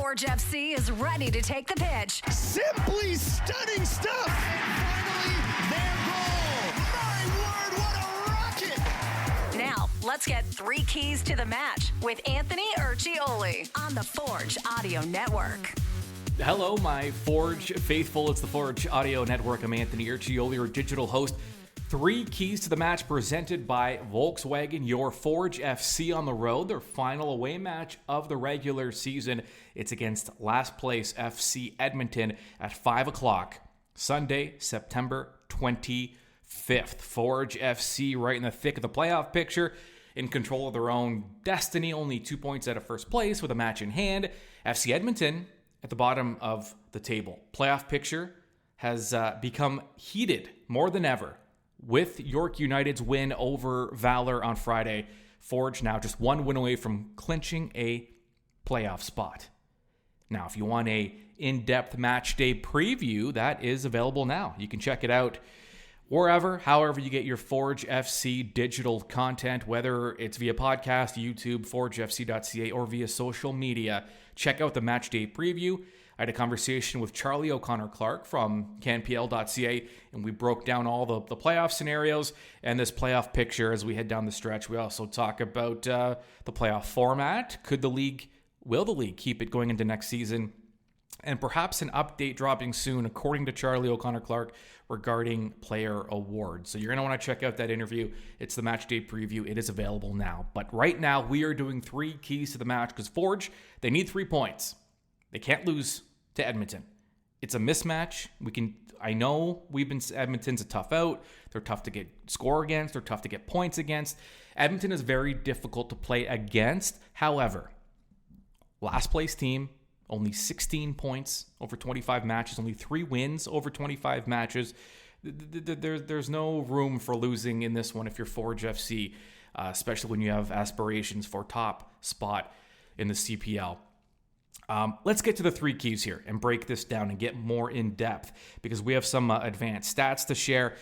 Forge FC is ready to take the pitch. Simply stunning stuff. And finally, their goal. My word, what a rocket. Now, let's get 3 keys to the match with Anthony Urciuoli on the Forge Audio Network. Hello, my Forge faithful. It's the Forge Audio Network. I'm Anthony Urciuoli, your digital host. 3 keys to the match presented by Volkswagen, your Forge FC on the road. Their final away match of the regular season. It's against last place FC Edmonton at 5 o'clock, Sunday, September 25th. Forge FC right in the thick of the playoff picture, in control of their own destiny, only 2 points out of first place with a match in hand. FC Edmonton at the bottom of the table. Playoff picture has become heated more than ever. With York United's win over Valor on Friday, Forge now just 1 win away from clinching a playoff spot. Now, if you want a in-depth match day preview, that is available now. You can check it out wherever, however you get your Forge FC digital content, whether it's via podcast, YouTube, forgefc.ca, or via social media. Check out the match day preview. I had a conversation with Charlie O'Connor-Clark from canpl.ca, and we broke down all the playoff scenarios and this playoff picture as we head down the stretch. We also talk about the playoff format. Will the league keep it going into next season? And perhaps an update dropping soon, according to Charlie O'Connor-Clark, regarding player awards. So you're going to want to check out that interview. It's the match day preview. It is available now. But right now, we are doing 3 keys to the match because Forge, they need 3 points. They can't lose to Edmonton. It's a mismatch. I know Edmonton's a tough out. They're tough to get score against. They're tough to get points against. Edmonton is very difficult to play against. However, last place team, only 16 points over 25 matches, only 3 wins over 25 matches. There's no room for losing in this one if you're Forge FC, especially when you have aspirations for top spot in the CPL. Let's get to the 3 keys here and break this down and get more in depth because we have some advanced stats to share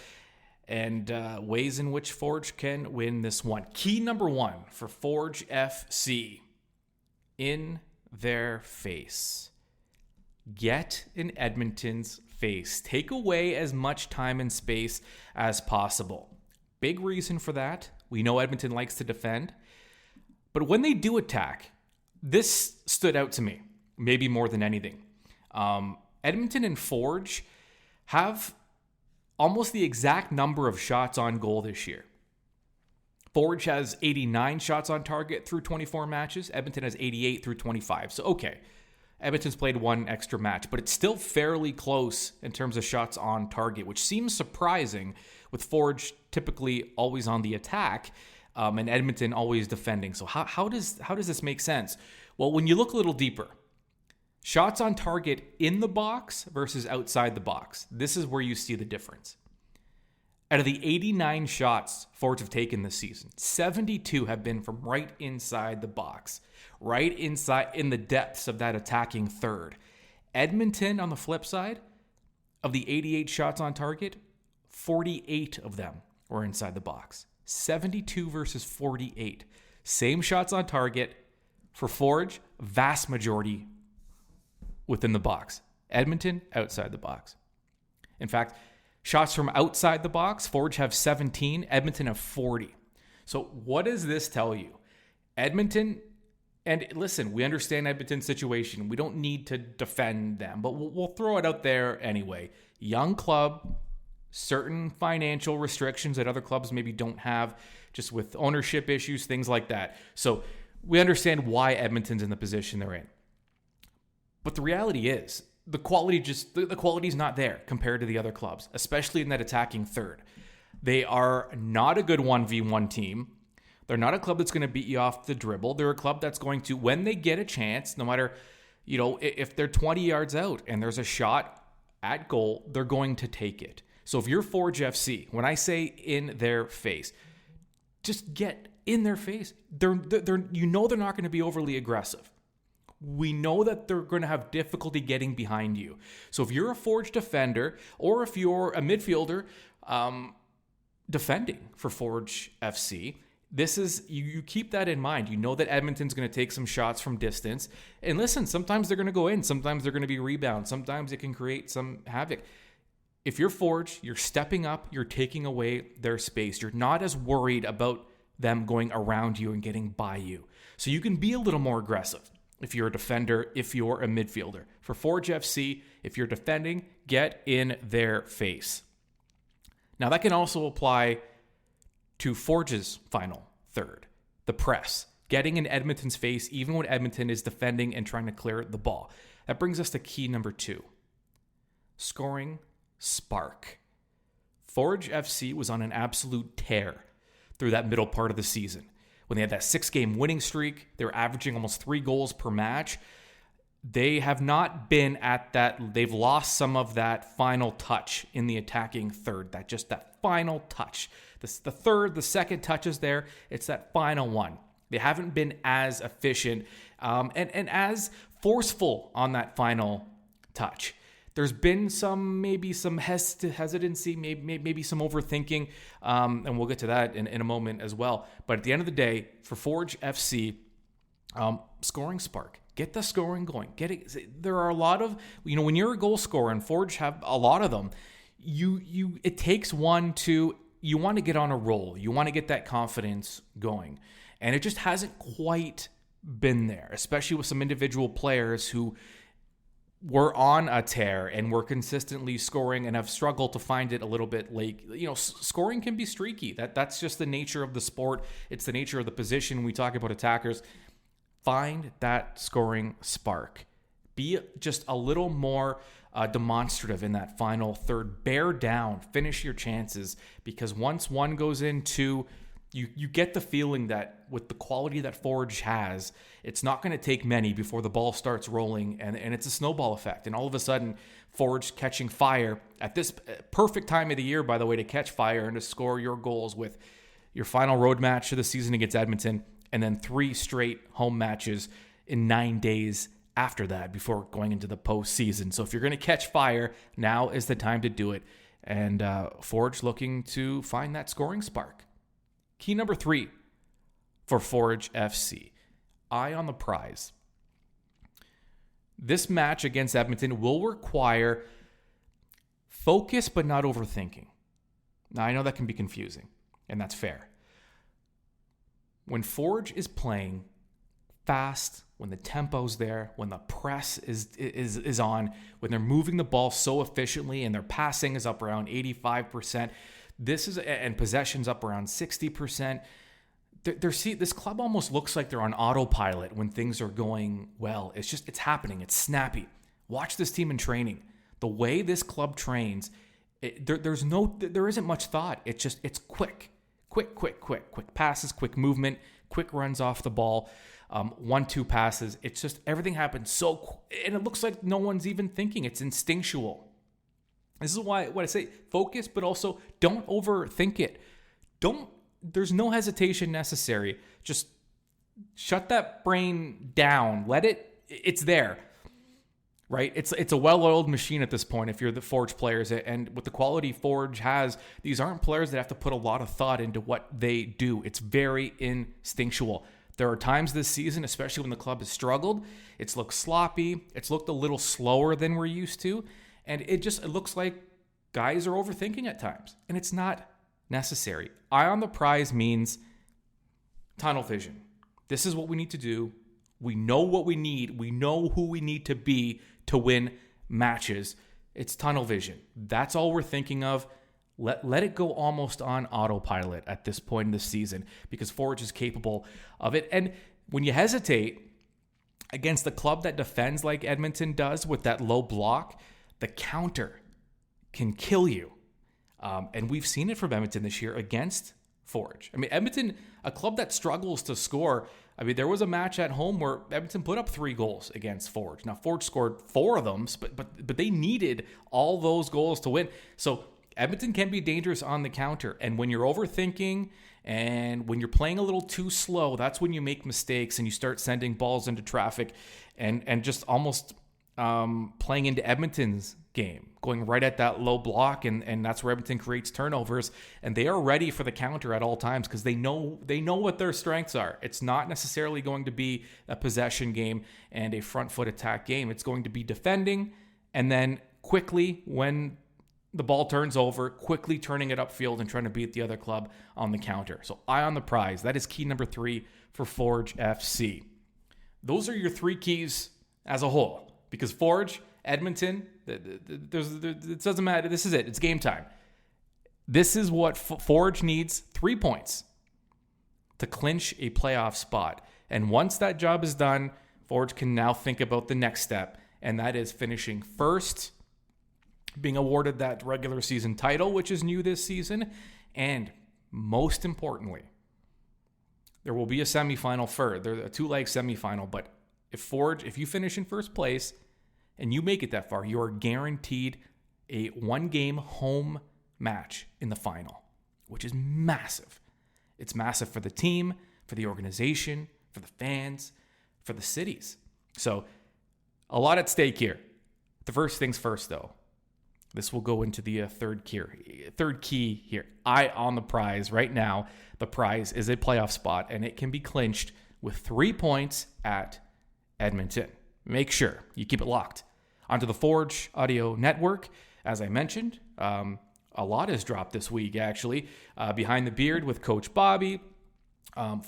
and ways in which Forge can win this one. Key number 1 for Forge FC: in their face. Get in Edmonton's face. Take away as much time and space as possible. Big reason for that. We know Edmonton likes to defend, but when they do attack, this stood out to me. Maybe more than anything. Edmonton and Forge have almost the exact number of shots on goal this year. Forge has 89 shots on target through 24 matches. Edmonton has 88 through 25. So, okay, Edmonton's played 1 extra match, but it's still fairly close in terms of shots on target, which seems surprising with Forge typically always on the attack and Edmonton always defending. So how does this make sense? Well, when you look a little deeper, shots on target in the box versus outside the box. This is where you see the difference. Out of the 89 shots Forge have taken this season, 72 have been from right inside the box, right inside in the depths of that attacking third. Edmonton, on the flip side, of the 88 shots on target, 48 of them were inside the box. 72 versus 48. Same shots on target for Forge, vast majority within the box. Edmonton, outside the box. In fact, shots from outside the box, Forge have 17, Edmonton have 40. So what does this tell you? Edmonton, and listen, we understand Edmonton's situation. We don't need to defend them, but we'll throw it out there anyway. Young club, certain financial restrictions that other clubs maybe don't have, just with ownership issues, things like that. So we understand why Edmonton's in the position they're in. But the reality is, the quality's not there compared to the other clubs, especially in that attacking third. They are not a good 1v1 team. They're not a club that's going to beat you off the dribble. They're a club that's going to, when they get a chance, no matter, if they're 20 yards out and there's a shot at goal, they're going to take it. So if you're Forge FC, when I say in their face, just get in their face. They're not going to be overly aggressive. We know that they're going to have difficulty getting behind you. So if you're a Forge defender or if you're a midfielder defending for Forge FC, This is, you keep that in mind. You know that Edmonton's going to take some shots from distance. And listen, sometimes they're going to go in. Sometimes they're going to be rebounds. Sometimes it can create some havoc. If you're Forge, you're stepping up. You're taking away their space. You're not as worried about them going around you and getting by you. So you can be a little more aggressive if you're a defender, if you're a midfielder. For Forge FC, if you're defending, get in their face. Now that can also apply to Forge's final third, the press, getting in Edmonton's face even when Edmonton is defending and trying to clear the ball. That brings us to key number 2, scoring spark. Forge FC was on an absolute tear through that middle part of the season. When they had that 6-game winning streak, they were averaging almost 3 goals per match. They have not been at that. They've lost some of that final touch in the attacking third, that final touch. The third, the second touches there, it's that final one. They haven't been as efficient and as forceful on that final touch. There's been maybe some hesitancy, maybe some overthinking, and we'll get to that in a moment as well. But at the end of the day, for Forge FC, scoring spark. Get the scoring going. There are a lot of, when you're a goal scorer, and Forge have a lot of them, it takes one to, you want to get on a roll. You want to get that confidence going. And it just hasn't quite been there, especially with some individual players who were on a tear and were consistently scoring and have struggled to find it a little bit late. Scoring can be streaky. That's just the nature of the sport. It's the nature of the position. We talk about attackers. Find that scoring spark. Be just a little more demonstrative in that final third. Bear down. Finish your chances. Because once one goes in, two, you get the feeling that with the quality that Forge has, it's not going to take many before the ball starts rolling, and it's a snowball effect. And all of a sudden, Forge catching fire at this perfect time of the year, by the way, to catch fire and to score your goals with your final road match of the season against Edmonton, and then 3 straight home matches in 9 days after that before going into the postseason. So if you're going to catch fire, now is the time to do it. And Forge looking to find that scoring spark. Key number 3 for Forge FC, eye on the prize. This match against Edmonton will require focus but not overthinking. Now, I know that can be confusing, and that's fair. When Forge is playing fast, when the tempo's there, when the press is on, when they're moving the ball so efficiently and their passing is up around 85%, and possession's up around 60%, this club almost looks like they're on autopilot when things are going well. It's happening. It's snappy. Watch this team in training. The way this club trains, there isn't much thought. It's quick passes, quick movement, quick runs off the ball, 1-2 passes. It's just everything happens and it looks like no one's even thinking. It's instinctual. This is why what I say, focus, but also don't overthink it. There's no hesitation necessary. Just shut that brain down. It's there. Right? It's a well-oiled machine at this point if you're the Forge players. And with the quality Forge has, these aren't players that have to put a lot of thought into what they do. It's very instinctual. There are times this season, especially when the club has struggled, it's looked sloppy. It's looked a little slower than we're used to. And it looks like guys are overthinking at times. And it's not necessary. Eye on the prize means tunnel vision. This is what we need to do. We know what we need. We know who we need to be to win matches. It's tunnel vision. That's all we're thinking of. Let it go almost on autopilot at this point in the season because Forge is capable of it. And when you hesitate against the club that defends like Edmonton does with that low block, the counter can kill you. And we've seen it from Edmonton this year against Forge. I mean, Edmonton, a club that struggles to score. I mean, there was a match at home where Edmonton put up 3 goals against Forge. Now, Forge scored 4 of them, but they needed all those goals to win. So Edmonton can be dangerous on the counter. And when you're overthinking and when you're playing a little too slow, that's when you make mistakes and you start sending balls into traffic and just almost playing into Edmonton's game, going right at that low block, and that's where Edmonton creates turnovers, and they are ready for the counter at all times because they know what their strengths are. It's not necessarily going to be a possession game and a front foot attack game. It's going to be defending, and then quickly, when the ball turns over, quickly turning it upfield and trying to beat the other club on the counter. So eye on the prize. That is key number 3 for Forge FC. Those are your 3 keys as a whole, because Forge, Edmonton, it doesn't matter. This is it. It's game time. This is what Forge needs: 3 points to clinch a playoff spot. And once that job is done, Forge can now think about the next step, and that is finishing first, being awarded that regular season title, which is new this season. And most importantly, there will be a semifinal there's a 2-leg semifinal, but if you finish in first place and you make it that far, you are guaranteed a 1-game home match in the final, which is massive. It's massive for the team, for the organization, for the fans, for the cities. So a lot at stake here. The first things first, though. This will go into the third key here. Eye on the prize right now. The prize is a playoff spot, and it can be clinched with 3 points at Edmonton. Make sure you keep it locked. Onto the Forge Audio Network. As I mentioned, a lot has dropped this week, actually. Behind the Beard with Coach Bobby.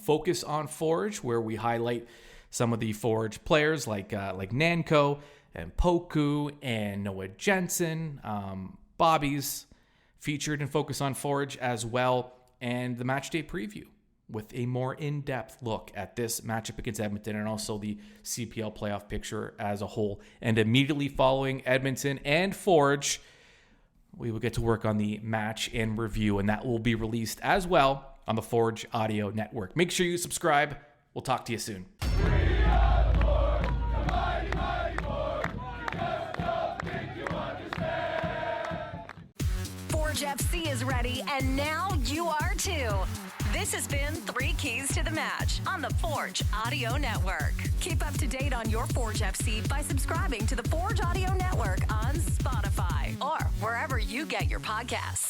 Focus on Forge, where we highlight some of the Forge players like Nanko and Poku and Noah Jensen. Bobby's featured in Focus on Forge as well. And the match day preview with a more in-depth look at this matchup against Edmonton and also the CPL playoff picture as a whole. And immediately following Edmonton and Forge, we will get to work on the match and review, and that will be released as well on the Forge Audio Network. Make sure you subscribe. We'll talk to you soon. Forge FC is ready, and now you are too. This has been 3 Keys to the Match on the Forge Audio Network. Keep up to date on your Forge FC by subscribing to the Forge Audio Network on Spotify or wherever you get your podcasts.